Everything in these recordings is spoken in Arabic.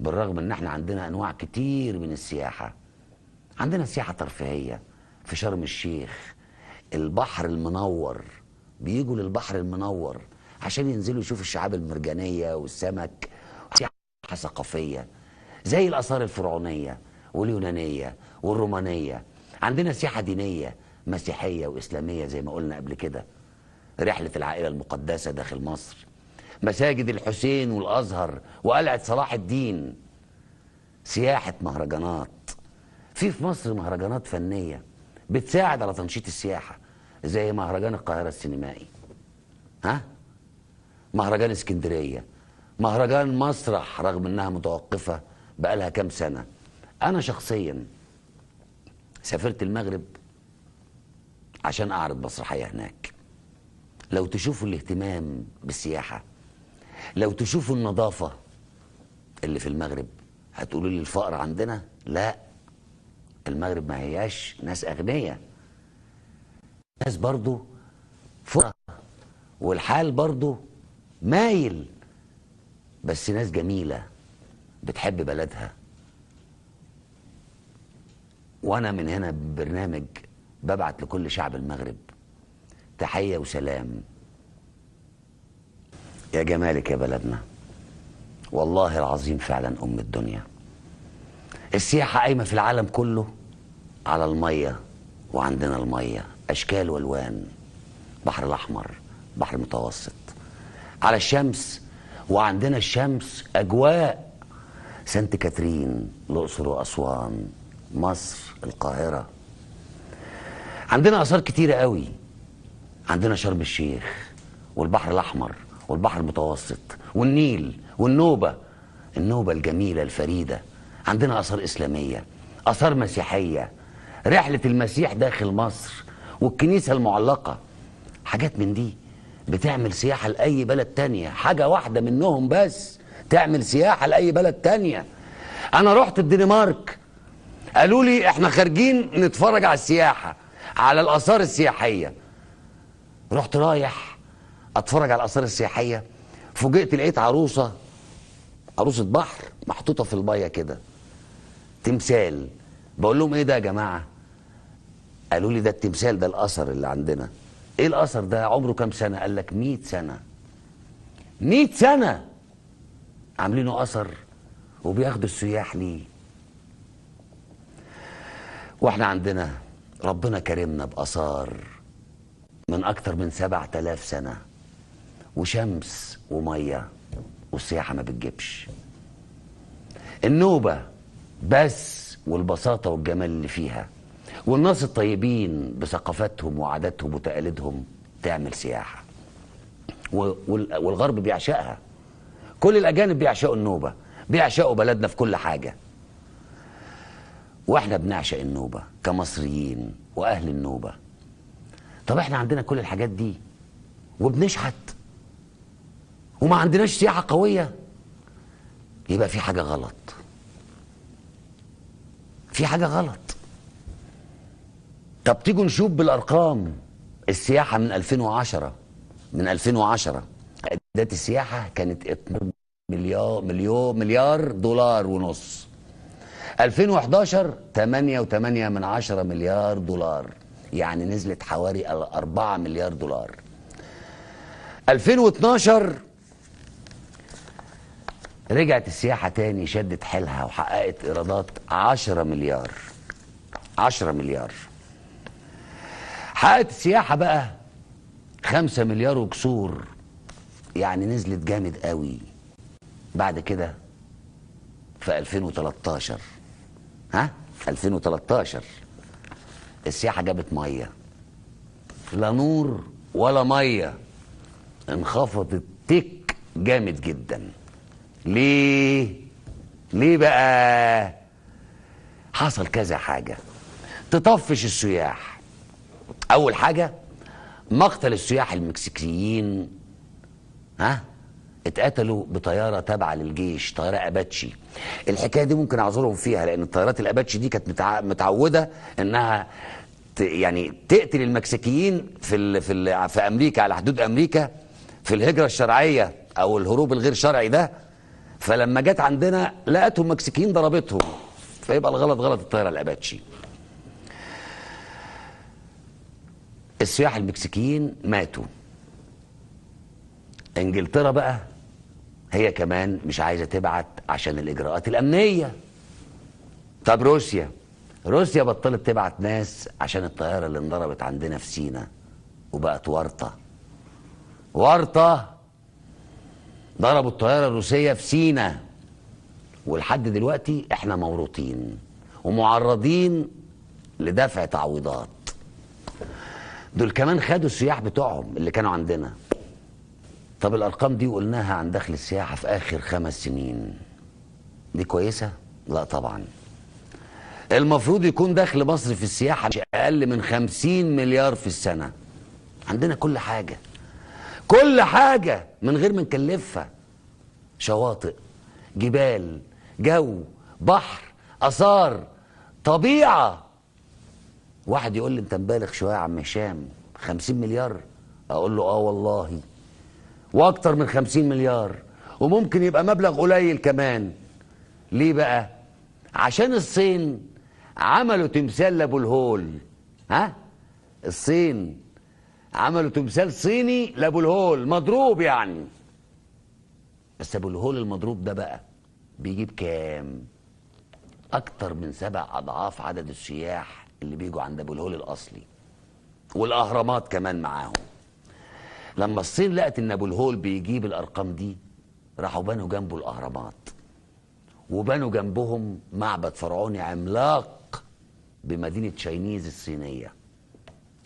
بالرغم ان احنا عندنا انواع كتير من السياحة. عندنا سياحة ترفيهية في شرم الشيخ، البحر المنور، بيجوا للبحر المنور عشان ينزلوا يشوفوا الشعاب المرجانية والسمك. سياحة ثقافية زي الآثار الفرعونية واليونانية والرومانية. عندنا سياحة دينية مسيحية وإسلامية زي ما قلنا قبل كده، رحلة العائلة المقدسة داخل مصر، مساجد الحسين والأزهر وقلعة صلاح الدين. سياحة مهرجانات، في مصر مهرجانات فنية بتساعد على تنشيط السياحة، زي مهرجان القاهرة السينمائي، مهرجان اسكندرية، مهرجان مسرح رغم انها متوقفة بقالها كام سنة. انا شخصيا سافرت المغرب عشان اعرض مسرحية هناك. لو تشوفوا الاهتمام بالسياحة، لو تشوفوا النظافة اللي في المغرب، هتقولوا لي الفقر عندنا؟ لا، المغرب ما هياش ناس اغنياء، ناس برضو فقراء، والحال برضو مايل، بس ناس جميلة بتحب بلدها. وانا من هنا ببرنامج ببعت لكل شعب المغرب تحية وسلام. يا جمالك يا بلدنا، والله العظيم فعلا ام الدنيا. السياحة قايمة في العالم كله على المية، وعندنا المية اشكال والوان، بحر الاحمر، بحر المتوسط، على الشمس، وعندنا الشمس اجواء سانت كاترين، الاقصر واسوان، مصر، القاهرة. عندنا اثار كتيرة قوي، عندنا شرم الشيخ والبحر الاحمر والبحر المتوسط والنيل والنوبة، النوبة الجميلة الفريدة. عندنا اثار اسلامية، اثار مسيحية، رحلة المسيح داخل مصر والكنيسة المعلقة. حاجات من دي بتعمل سياحة لأي بلد تانية، حاجة واحدة منهم بس تعمل سياحة لأي بلد تانية. أنا رحت الدنمارك، قالوا لي إحنا خارجين نتفرج على السياحة، على الآثار السياحية. رحت رايح أتفرج على الآثار السياحية، فوجئت لقيت عروسة بحر محطوطة في المية كده، تمثال. بقول لهم إيه ده يا جماعة؟ قالوا لي ده التمثال ده الأثر اللي عندنا. ايه الاثر ده؟ عمره كام سنه؟ قال لك 100 سنه. 100 سنه عاملينه اثر وبياخدوا السياح ليه. واحنا عندنا ربنا كرمنا باثار من اكتر من 7000 سنه، وشمس وميه، والسياحه ما بتجيبش. النوبه بس والبساطه والجمال اللي فيها، والناس الطيبين بثقافتهم وعاداتهم وتقاليدهم تعمل سياحة، والغرب بيعشقها. كل الأجانب بيعشقوا النوبة، بيعشقوا بلدنا في كل حاجة، واحنا بنعشق النوبة كمصريين وأهل النوبة. طب احنا عندنا كل الحاجات دي وبنشحت وما عندناش سياحة قوية، يبقى في حاجة غلط، في حاجة غلط. طب تيجوا نشوف بالارقام. السياحه من 2010 اعدادات السياحه كانت 2 مليار دولار ونص. 2011 8.8 مليار دولار، يعني نزلت حوالي 4 مليار دولار. 2012 رجعت السياحه تاني، شدت حيلها وحققت ايرادات 10 مليار. 10 مليار. حققت السياحة بقى 5 مليار وكسور، يعني نزلت جامد قوي. بعد كده في 2013 2013 السياحة جابت مية، لا نور ولا مية، انخفضت تك جامد جدا. ليه بقى؟ حصل كذا حاجة تطفش السياح. اول حاجة مقتل السياح المكسيكيين، اتقتلوا بطيارة تابعة للجيش، طيارة اباتشي. الحكاية دي ممكن اعذرهم فيها، لان الطيارات الاباتشي دي كانت متعودة انها يعني تقتل المكسيكيين في امريكا، على حدود امريكا، في الهجرة الشرعية او الهروب الغير شرعي ده. فلما جت عندنا لقتهم مكسيكيين ضربتهم، فيبقى الغلط غلط الطياره الاباتشي. السياح المكسيكيين ماتوا. انجلترا بقى هي كمان مش عايزه تبعت عشان الاجراءات الامنيه. طب روسيا بطلت تبعت ناس عشان الطياره اللي انضربت عندنا في سينا وبقت ورطه. ضربوا الطياره الروسيه في سينا، ولحد دلوقتي احنا موروثين ومعرضين لدفع تعويضات. دول كمان خدوا السياح بتوعهم اللي كانوا عندنا. طب الارقام دي قلناها عن دخل السياحه في اخر 5 سنين، دي كويسه؟ لا طبعا. المفروض يكون دخل مصر في السياحه مش اقل من 50 مليار في السنه. عندنا كل حاجه من غير ما نكلفها. شواطئ، جبال، جو، بحر، اثار، طبيعه. واحد يقول لي انت مبالغ شويه يا عم هشام، 50 مليار؟ اقول له اه والله، واكتر من 50 مليار، وممكن يبقى مبلغ قليل كمان. ليه بقى؟ عشان الصين عملوا تمثال لابو الهول. الصين عملوا تمثال صيني لابو الهول مضروب يعني. بس ابو الهول المضروب ده بقى بيجيب كام؟ اكتر من 7 اضعاف عدد السياح اللي بيجوا عند ابو الهول الاصلي، والاهرامات كمان معاهم. لما الصين لقت ان ابو الهول بيجيب الارقام دي، راحوا بنوا جنبه الاهرامات، وبنوا جنبهم معبد فرعوني عملاق بمدينه تشاينيز الصينيه.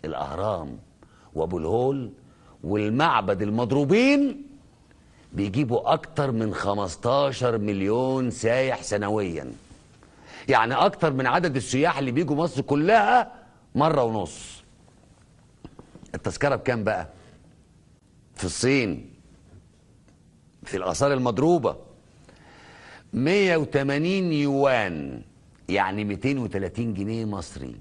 الاهرام وابو الهول والمعبد المضروبين بيجيبوا اكتر من 15 مليون سايح سنويا، يعني اكتر من عدد السياح اللي بيجوا مصر كلها مرة ونص. التذكرة بكام بقى؟ في الصين في الآثار المضروبة 180 يوان، يعني 230 جنيه مصري.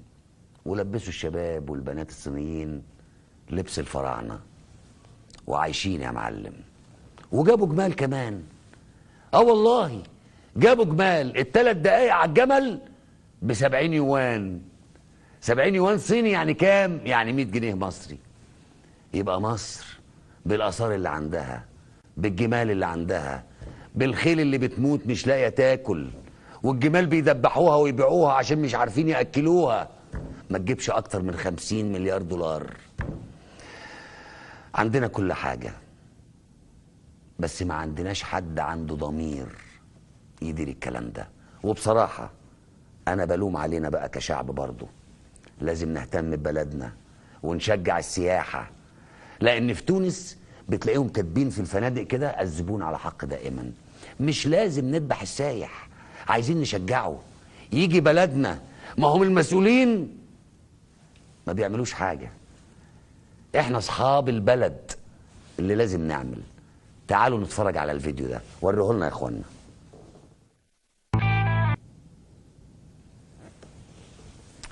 ولبسوا الشباب والبنات الصينيين لبس الفراعنة وعايشين يا معلم. وجابوا جمال كمان. والله جابوا جمال ال3 دقايق على الجمل ب70 يوان. 70 يوان صيني يعني كام؟ يعني 100 جنيه مصري. يبقى مصر بالآثار اللي عندها، بالجمال اللي عندها، بالخيل اللي بتموت مش لاقيه تاكل، والجمال بيدبحوها ويبيعوها عشان مش عارفين ياكلوها، ما تجيبش اكتر من 50 مليار دولار. عندنا كل حاجه، بس ما عندناش حد عنده ضمير يدير الكلام ده. وبصراحه انا بلوم علينا بقى كشعب برضه. لازم نهتم ببلدنا ونشجع السياحه، لان في تونس بتلاقيهم كاتبين في الفنادق كده الزبون على حق دائما. مش لازم نذبح السايح، عايزين نشجعه يجي بلدنا. ما هم المسؤولين ما بيعملوش حاجة، احنا اصحاب البلد اللي لازم نعمل. تعالوا نتفرج على الفيديو ده، وريه لنا يا اخوانا.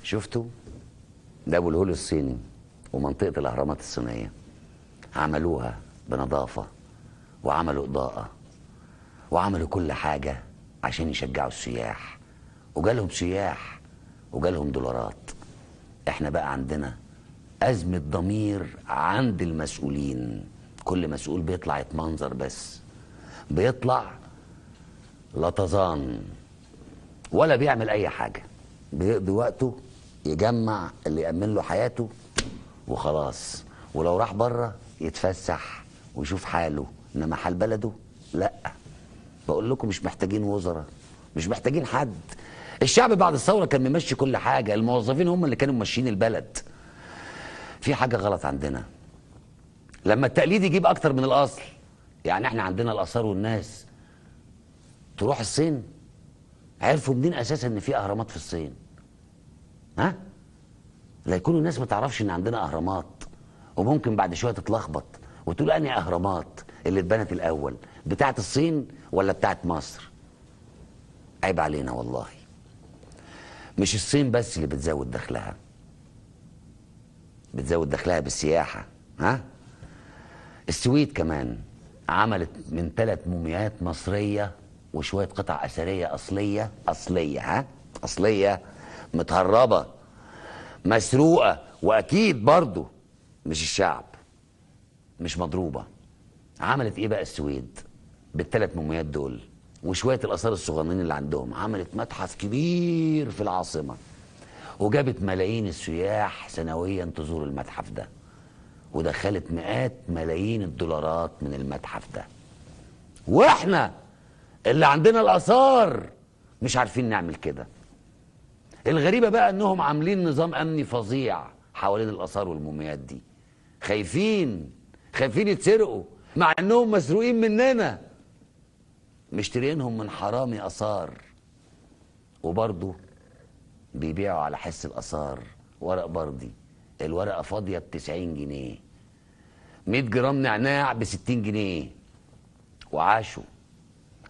شفتوا؟ ده ابو الهول الصيني ومنطقة الاهرامات الصينية. عملوها بنظافة وعملوا إضاءة وعملوا كل حاجة عشان يشجعوا السياح، وجالهم سياح وجالهم دولارات. احنا بقى عندنا أزمة ضمير عند المسؤولين. كل مسؤول بيطلع يتمنظر، بس بيطلع لطزان ولا بيعمل أي حاجة. بيقضي وقته يجمع اللي يأمن له حياته وخلاص، ولو راح بره يتفسح ويشوف حاله، انما حال بلده لا. بقول لكم مش محتاجين وزراء، مش محتاجين حد. الشعب بعد الثوره كان ممشي كل حاجه، الموظفين هم اللي كانوا ماشيين البلد. في حاجه غلط عندنا لما التقليد يجيب اكتر من الاصل. يعني احنا عندنا الاثار والناس تروح الصين. عرفوا منين اساسا ان في اهرامات في الصين؟ لا يكونوا الناس ما تعرفش ان عندنا اهرامات، وممكن بعد شويه تتلخبط وتقول انهي اهرامات اللي اتبنت الاول، بتاعت الصين ولا بتاعت مصر؟ عيب علينا والله. مش الصين بس اللي بتزود دخلها، بتزود دخلها بالسياحه. السويد كمان عملت من 3 مومياوات مصريه وشويه قطع اثريه اصليه ها، اصليه، متهربه، مسروقه، واكيد برضو مش الشعب، مش مضروبه. عملت ايه بقى السويد بالثلاث موميات دول وشويه الاثار الصغننين اللي عندهم؟ عملت متحف كبير في العاصمه، وجابت ملايين السياح سنويا تزور المتحف ده، ودخلت مئات ملايين الدولارات من المتحف ده. واحنا اللي عندنا الاثار مش عارفين نعمل كده. الغريبه بقى انهم عاملين نظام امني فظيع حوالين الاثار والموميات دي، خايفين يتسرقوا، مع انهم مسروقين مننا، مشتريينهم من حرامي اثار، وبرضه بيبيعوا على حس الاثار ورق بردي، الورقه فاضيه ب90 جنيه، 100 جرام نعناع ب60 جنيه، وعاشوا.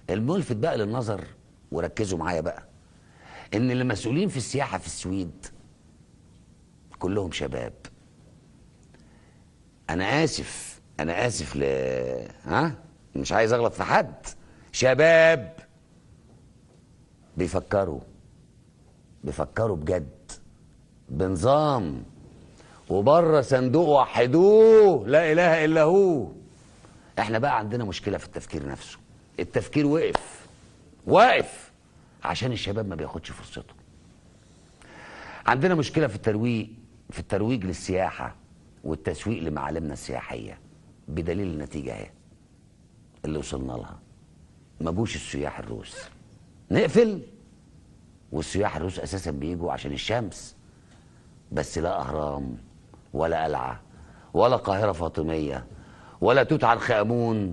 الملفت بقى للنظر، وركزوا معايا بقى، ان اللي مسؤولين في السياحه في السويد كلهم شباب. انا اسف مش عايز اغلط في حد، شباب بيفكروا بجد، بنظام، وبره صندوق وحدوه لا اله الا هو. احنا بقى عندنا مشكله في التفكير نفسه، التفكير واقف عشان الشباب ما بياخدش فرصته. عندنا مشكله في الترويج للسياحه والتسويق لمعالمنا السياحيه، بدليل النتيجه اهي اللي وصلنا لها. ما جوش السياح الروس، نقفل، والسياح الروس اساسا بيجوا عشان الشمس بس، لا اهرام ولا قلعه ولا قاهره فاطميه ولا توت عنخ امون